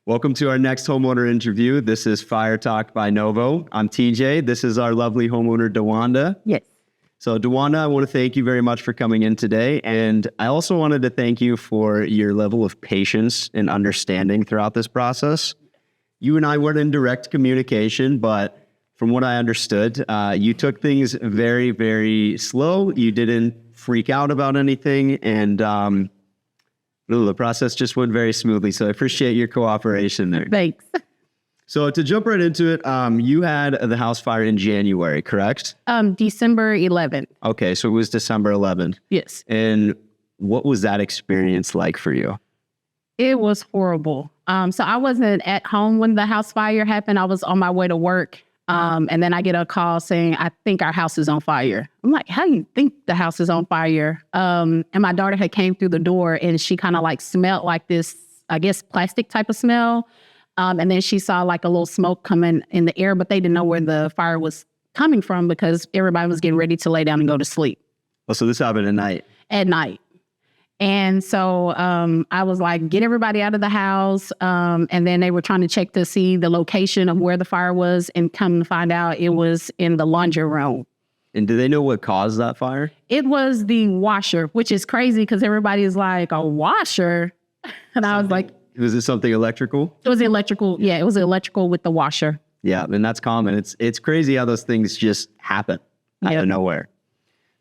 Welcome to our next homeowner interview. This is Fire Talk by Novo. I'm TJ. This is our lovely homeowner, DeWanda. Yes. So DeWanda, I want to thank you very much for coming in today. And I also wanted to thank you for your level of patience and understanding throughout this process. You and I weren't in direct communication, but from what I understood, you took things very, very slow. You didn't freak out about anything. And the process just went very smoothly. So I appreciate your cooperation there. Thanks. So to jump right into it, you had the house fire in January, correct? December 11th. Okay, so it was December 11th. Yes. And what was that experience like for you? It was horrible. So I wasn't at home when the house fire happened. I was on my way to work. And then I get a call saying, I think our house is on fire. I'm like, how do you think the house is on fire? And my daughter had came through the door and she kind of like smelled like this, I guess, plastic type of smell. And then she saw like a little smoke coming in the air, but they didn't know where the fire was coming from because everybody was getting ready to lay down and go to sleep. Oh, so this happened at night? At night. And so I was like, get everybody out of the house. And then they were trying to check to see the location of where the fire was and come to find out it was in the laundry room. And do they know what caused that fire? It was the washer, which is crazy because everybody is like, a washer? And I was like... Was it something electrical? It was electrical. Yeah, it was electrical with the washer. Yeah, and that's common. It's crazy how those things just happen out of nowhere.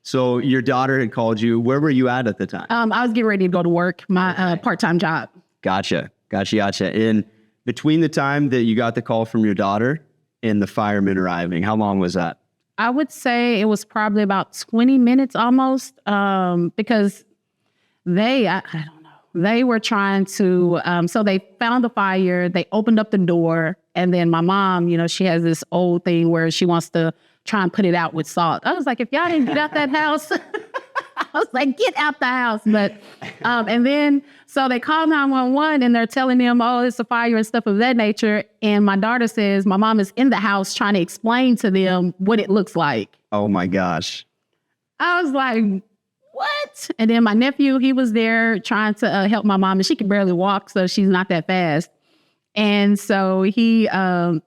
So your daughter had called you. Where were you at the time? I was getting ready to go to work, my part-time job. Gotcha. And between the time that you got the call from your daughter and the firemen arriving, how long was that? I would say it was probably about 20 minutes almost, because I don't know. They were trying to, so they found the fire, they opened up the door, and then my mom, she has this old thing where she wants to try and put it out with salt. I was like, if y'all didn't get out that house, I was like, get out the house. But, and then, so they called 911 and they're telling them, oh, it's a fire and stuff of that nature. And my daughter says, my mom is in the house trying to explain to them what it looks like. Oh my gosh. I was like, what? And then my nephew, he was there trying to help my mom, and she can barely walk, so she's not that fast. And so he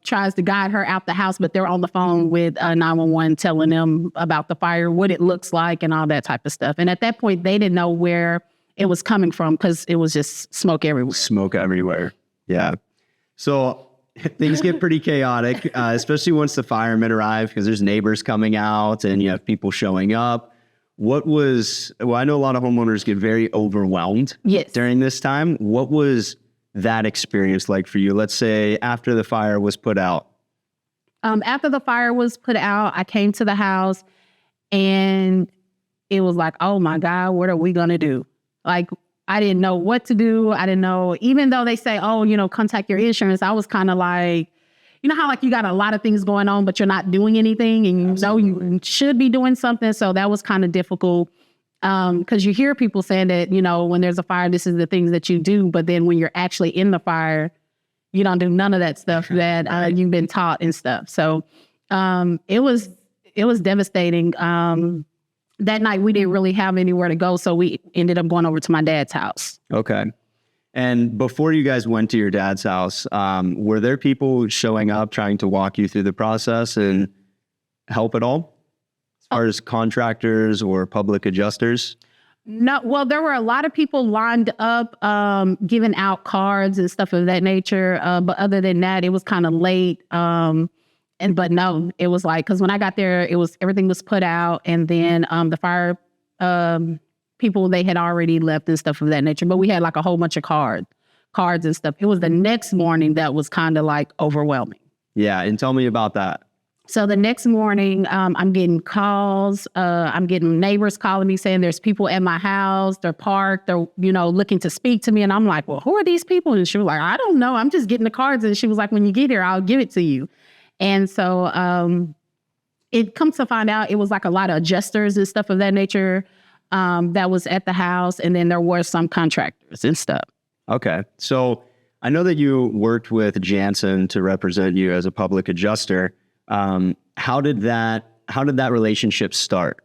tries to guide her out the house, but they're on the phone with 911 telling them about the fire, what it looks like, and all that type of stuff. And at that point, they didn't know where it was coming from because it was just smoke everywhere. Smoke everywhere. Yeah. So things get pretty chaotic, especially once the firemen arrive because there's neighbors coming out and you have people showing up. I know a lot of homeowners get very overwhelmed during this time. What was that experience like for you? Let's say after the fire was put out. After the fire was put out, I came to the house and it was like, oh my God, what are we going to do? Like, I didn't know what to do. I didn't know, even though they say, oh, contact your insurance. I was kind of like, you know how like you got a lot of things going on, but you're not doing anything and you should be doing something. So that was kind of difficult because you hear people saying that, when there's a fire, this is the things that you do. But then when you're actually in the fire, you don't do none of that stuff that you've been taught and stuff. So it was devastating. That night, we didn't really have anywhere to go. So we ended up going over to my dad's house. Okay. And before you guys went to your dad's house, were there people showing up trying to walk you through the process and help at all? As far as contractors or public adjusters? No, well, there were a lot of people lined up, giving out cards and stuff of that nature. But other than that, it was kind of late. But no, it was like, because when I got there, everything was put out, and then the fire people, they had already left and stuff of that nature. But we had like a whole bunch of cards and stuff. It was the next morning that was kind of like overwhelming. Yeah. And tell me about that. So the next morning, I'm getting calls. I'm getting neighbors calling me saying there's people at my house. They're parked. They're, looking to speak to me. And I'm like, well, who are these people? And she was like, I don't know. I'm just getting the cards. And she was like, when you get here, I'll give it to you. And so it comes to find out it was like a lot of adjusters and stuff of that nature that was at the house. And then there were some contractors and stuff. Okay. So I know that you worked with Jansen to represent you as a public adjuster. How did that relationship start?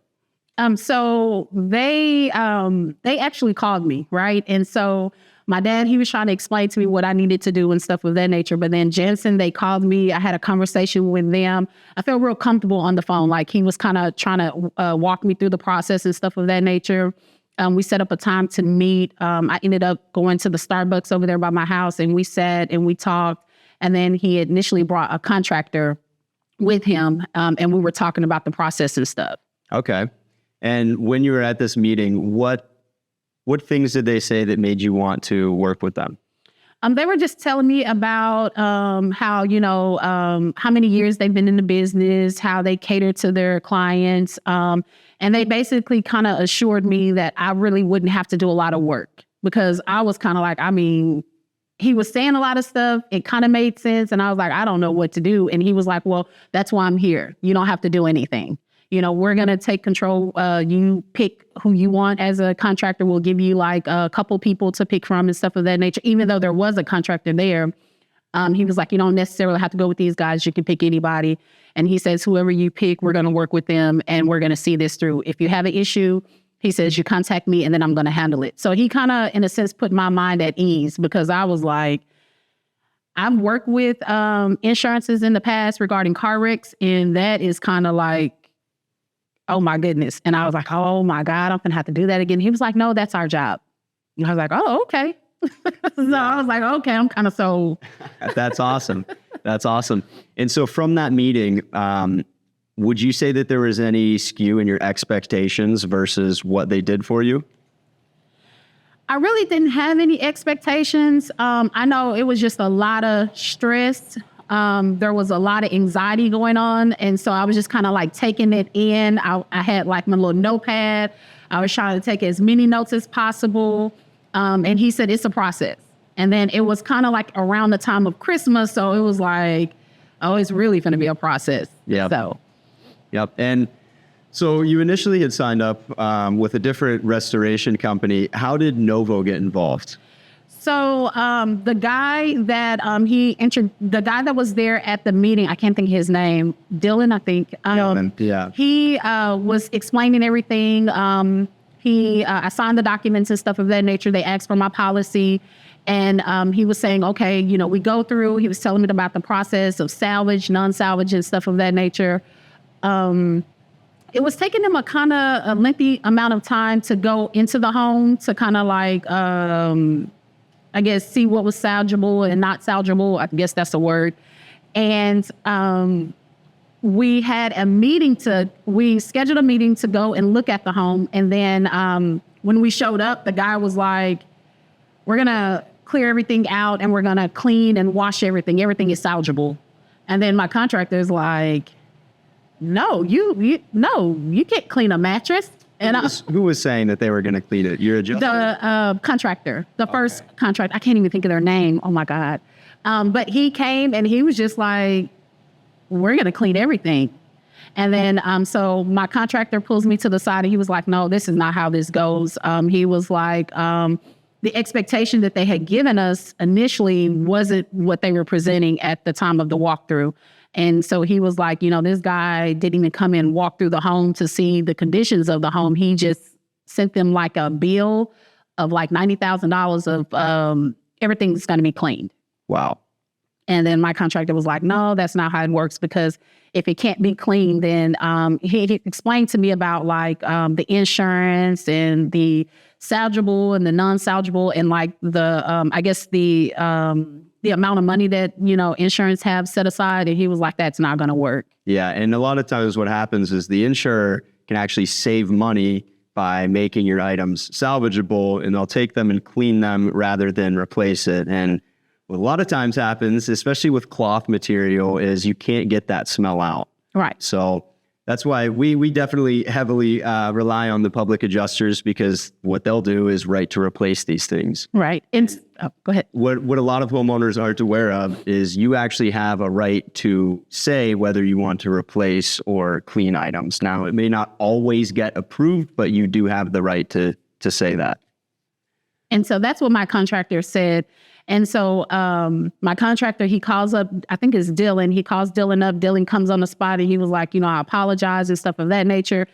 So they actually called me, right? And so my dad, he was trying to explain to me what I needed to do and stuff of that nature. But then Jensen, they called me. I had a conversation with them. I felt real comfortable on the phone. Like he was kind of trying to walk me through the process and stuff of that nature. We set up a time to meet. I ended up going to the Starbucks over there by my house, and we sat and we talked. And then he initially brought a contractor with him, and we were talking about the process and stuff. Okay. And when you were at this meeting, what things did they say that made you want to work with them? They were just telling me about how, how many years they've been in the business, how they cater to their clients. And they basically kind of assured me that I really wouldn't have to do a lot of work, because I was kind of like, he was saying a lot of stuff. It kind of made sense. And I was like, I don't know what to do. And he was like, well, that's why I'm here. You don't have to do anything. We're going to take control. You pick who you want as a contractor. We'll give you like a couple people to pick from and stuff of that nature. Even though there was a contractor there, he was like, you don't necessarily have to go with these guys. You can pick anybody. And he says, whoever you pick, we're going to work with them and we're going to see this through. If you have an issue, he says, you contact me and then I'm going to handle it. So he kind of, in a sense, put my mind at ease, because I was like, I've worked with insurances in the past regarding car wrecks, and that is kind of like, oh my goodness. And I was like, oh my God, I'm gonna have to do that again. He was like, no, that's our job. And I was like, oh, okay. So I was like, okay, I'm kind of sold. That's awesome. That's awesome. And so from that meeting, would you say that there was any skew in your expectations versus what they did for you? I really didn't have any expectations. I know it was just a lot of stress. There was a lot of anxiety going on. And so I was just kind of like taking it in. I had like my little notepad. I was trying to take as many notes as possible. And he said, it's a process. And then it was kind of like around the time of Christmas. So it was like, oh, it's really going to be a process. Yeah. So. Yep. And so you initially had signed up with a different restoration company. How did Novo get involved? So the guy that the guy that was there at the meeting, I can't think of his name, Dylan, I think. Yeah. He was explaining everything. I signed the documents and stuff of that nature. They asked for my policy. And he was saying, okay, we go through. He was telling me about the process of salvage, non-salvage, and stuff of that nature. It was taking them a kind of a lengthy amount of time to go into the home to kind of like, I guess, see what was salvageable and not salvageable. I guess that's a word. And we scheduled a meeting to go and look at the home. And then when we showed up, the guy was like, we're going to clear everything out and we're going to clean and wash everything. Everything is salvageable. And then my contractor is like, no, you can't clean a mattress. And who was saying that they were going to clean it? Your adjuster? The contractor, the first contractor. I can't even think of their name. Oh my God. But he came and he was just like, we're going to clean everything. And then, so my contractor pulls me to the side and he was like, no, this is not how this goes. He was like, the expectation that they had given us initially wasn't what they were presenting at the time of the walkthrough. And so he was like, this guy didn't even come in and walk through the home to see the conditions of the home. He just sent them like a bill of like $90,000 of everything's going to be cleaned. Wow. And then my contractor was like, no, that's not how it works, because if it can't be cleaned, then he explained to me about like the insurance and the salvageable and the non-salvageable and like the, I guess the amount of money that, insurance have set aside. And he was like, that's not going to work. Yeah. And a lot of times what happens is the insurer can actually save money by making your items salvageable, and they'll take them and clean them rather than replace it. And what a lot of times happens, especially with cloth material, is you can't get that smell out. Right. So that's why we definitely heavily rely on the public adjusters, because what they'll do is right to replace these things. Right. And go ahead. What a lot of homeowners aren't aware of is you actually have a right to say whether you want to replace or clean items. Now, it may not always get approved, but you do have the right to say that. And so that's what my contractor said. And so my contractor, he calls up, I think it's Dylan. He calls Dylan up. Dylan comes on the spot and he was like, I apologize and stuff of that nature.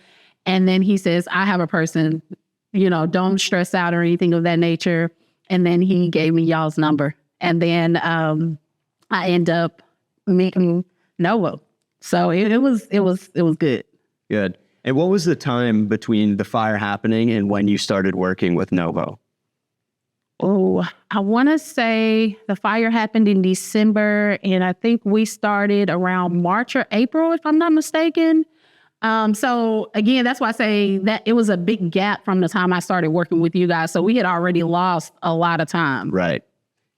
And then he says, I have a person, don't stress out or anything of that nature. And then he gave me y'all's number. And then I end up meeting Novo. So it was good. Good. And what was the time between the fire happening and when you started working with Novo? Oh, I want to say the fire happened in December, and I think we started around March or April, if I'm not mistaken. So again, that's why I say that it was a big gap from the time I started working with you guys. So we had already lost a lot of time. Right.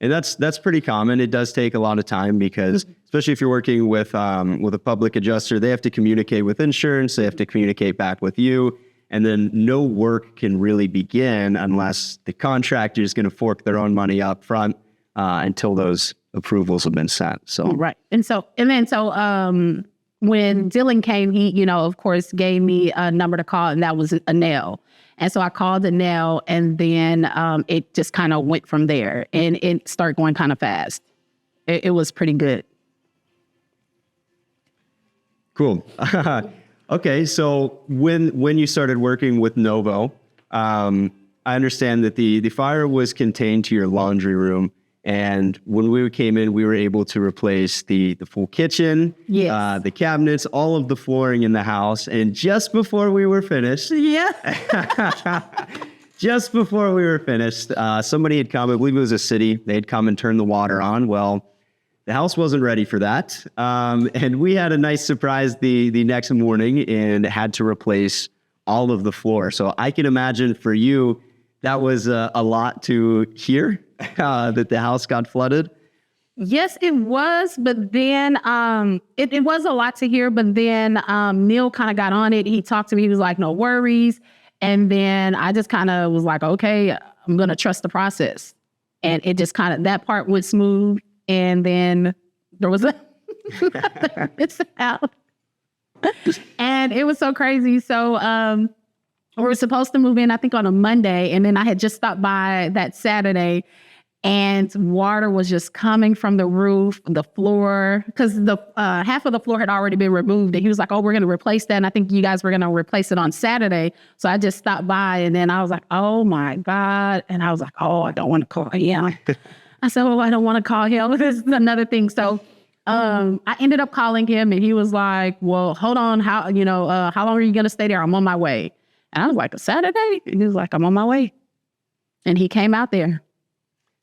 And that's pretty common. It does take a lot of time because, especially if you're working with a public adjuster, they have to communicate with insurance, they have to communicate back with you, and then no work can really begin unless the contractor is going to fork their own money up front until those approvals have been sent. So right. And then when Dylan came, he, of course, gave me a number to call, and that was Anel. And so I called Anel, and then it just kind of went from there, and it started going kind of fast. It was pretty good. Cool. Okay, so when you started working with Novo, I understand that the fire was contained to your laundry room. And when we came in, we were able to replace the full kitchen, yes, the cabinets, all of the flooring in the house. And just before we were finished, somebody had come, I believe it was a city, they had come and turned the water on. Well, the house wasn't ready for that. And we had a nice surprise the next morning and had to replace all of the floor. So I can imagine for you, that was a lot to hear. That the house got flooded? Yes, it was. But then it was a lot to hear. But then Neil kind of got on it. He talked to me. He was like, no worries. And then I just kind of was like, okay, I'm going to trust the process. And it just kind of, that part went smooth. And then there was it's out. And it was so crazy. So we were supposed to move in, I think, on a Monday. And then I had just stopped by that Saturday. And water was just coming from the roof, the floor, because the half of the floor had already been removed. And he was like, oh, we're going to replace that. And I think you guys were going to replace it on Saturday. So I just stopped by, and then I was like, oh, my God. And I was like, oh, I don't want to call him. I said, oh, I don't want to call him. This is another thing. So I ended up calling him, and he was like, well, hold on. How long are you going to stay there? I'm on my way. And I was like, a Saturday? And he was like, I'm on my way. And he came out there.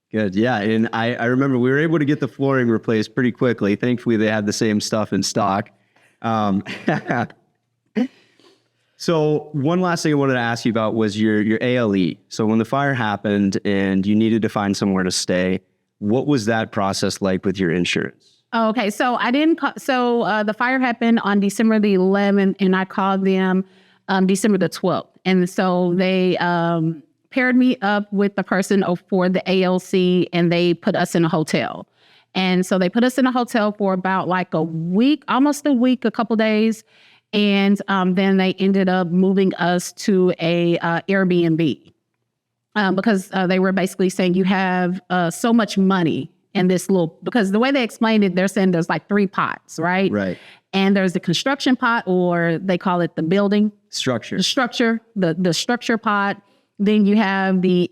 Good. Yeah. And I remember we were able to get the flooring replaced pretty quickly. Thankfully, they had the same stuff in stock. So one last thing I wanted to ask you about was your ALE. So when the fire happened and you needed to find somewhere to stay, what was that process like with your insurance? Okay. So I didn't the fire happened on December the 11th, and I called them December the 12th. And so they paired me up with the person for the ALC, and they put us in a hotel. And so they put us in a hotel for about like a week, almost a week, a couple days. And then they ended up moving us to a Airbnb because they were basically saying you have so much money in this because the way they explained it, they're saying there's like 3 pots, right? Right. And there's the construction pot, or they call it the building structure, the structure pot. Then you have the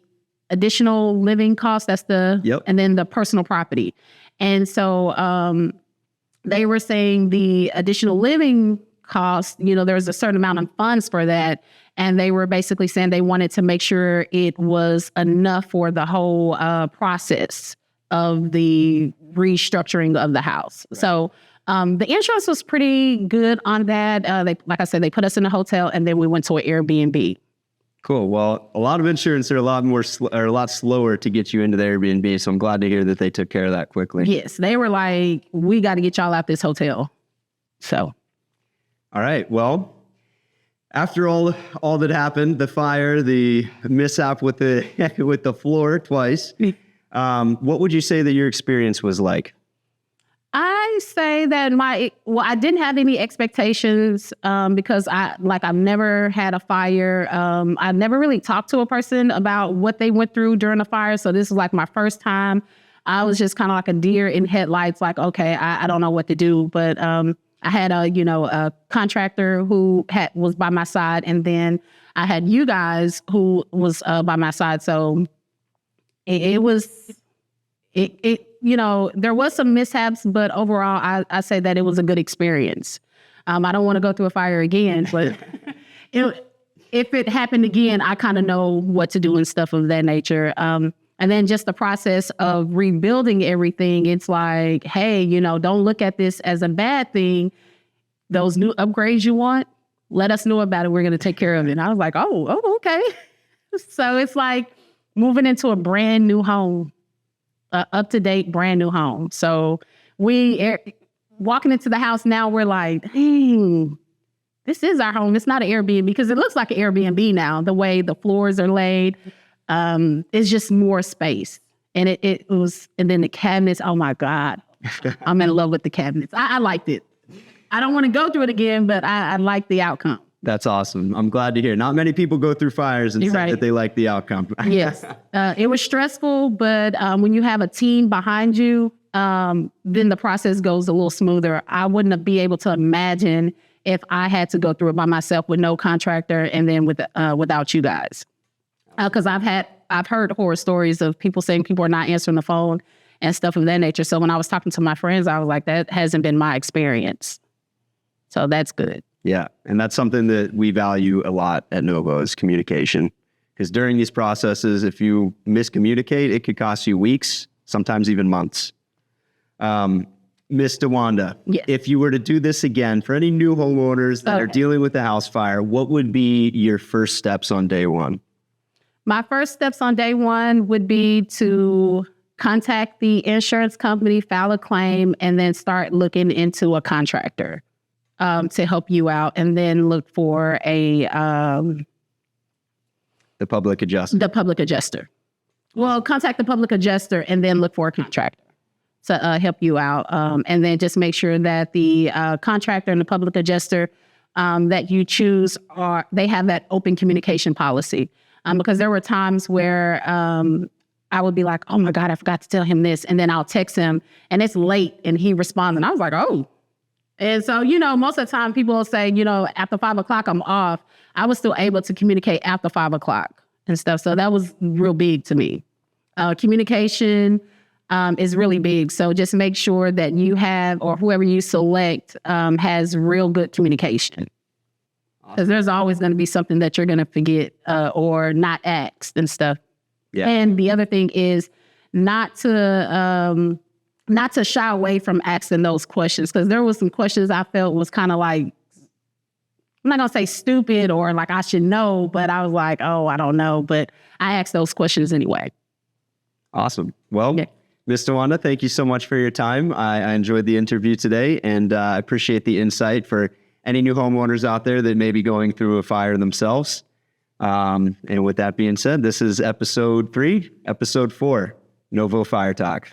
additional living cost. That's and then the personal property. And so they were saying the additional living cost, there's a certain amount of funds for that. And they were basically saying they wanted to make sure it was enough for the whole process of the restructuring of the house. Right. So the insurance was pretty good on that. Like I said, they put us in a hotel, and then we went to an Airbnb. Cool. Well, a lot of insurance are a lot slower to get you into the Airbnb. So I'm glad to hear that they took care of that quickly. Yes. They were like, we got to get y'all out this hotel. So. All right. Well, after all that happened, the fire, the mishap with the floor twice, what would you say that your experience was like? I say that I didn't have any expectations because I've never had a fire. I've never really talked to a person about what they went through during a fire. So this is like my first time. I was just kind of like a deer in headlights, like, okay, I don't know what to do. But I had a contractor who was by my side, and then I had you guys who was by my side. So it was, you know, there was some mishaps, but overall, I say that it was a good experience. I don't want to go through a fire again, but if it happened again, I kind of know what to do and stuff of that nature. And then just the process of rebuilding everything, it's like, hey, you know, don't look at this as a bad thing. Those new upgrades you want, let us know about it. We're going to take care of it. And I was like, oh, okay. So it's like moving into a brand new home, up-to-date brand new home. So walking into the house now, we're like, dang, this is our home. It's not an Airbnb, because it looks like an Airbnb now, the way the floors are laid. It's just more space. And it was, and then the cabinets, oh my God, I'm in love with the cabinets. I liked it. I don't want to go through it again, but I like the outcome. That's awesome. I'm glad to hear. Not many people go through fires and say that they like the outcome. Yes. It was stressful, but when you have a team behind you, then the process goes a little smoother. I wouldn't be able to imagine if I had to go through it by myself with no contractor and then without you guys. Because I've heard horror stories of people saying people are not answering the phone and stuff of that nature. So when I was talking to my friends, I was like, that hasn't been my experience. So that's good. Yeah. And that's something that we value a lot at Novo is communication. Because during these processes, if you miscommunicate, it could cost you weeks, sometimes even months. Ms. DeWanda, yes. If you were to do this again for any new homeowners that are dealing with a house fire, what would be your first steps on day one? My first steps on day one would be to contact the insurance company, file a claim, and then start looking into a contractor to help you out, and then look for the public adjuster. The public adjuster. Well, contact the public adjuster and then look for a contractor to help you out. And then just make sure that the contractor and the public adjuster that you choose they have that open communication policy. Because there were times where I would be like, oh my God, I forgot to tell him this. And then I'll text him and it's late and he responds and I was like, oh. And so, you know, most of the time people will say, you know, after 5 o'clock, I'm off. I was still able to communicate after 5 o'clock and stuff. So that was real big to me. Communication is really big. So just make sure that you have, or whoever you select has real good communication. Because there's always going to be something that you're going to forget or not asked and stuff. Yeah. And the other thing is not to shy away from asking those questions, because there was some questions I felt was kind of like, I'm not going to say stupid or like I should know, but I was like, oh, I don't know. But I asked those questions anyway. Awesome. Well, Ms. DeWanda, thank you so much for your time. I enjoyed the interview today, and I appreciate the insight for any new homeowners out there that may be going through a fire themselves. And with that being said, this is episode 4, Novo Fire Talk.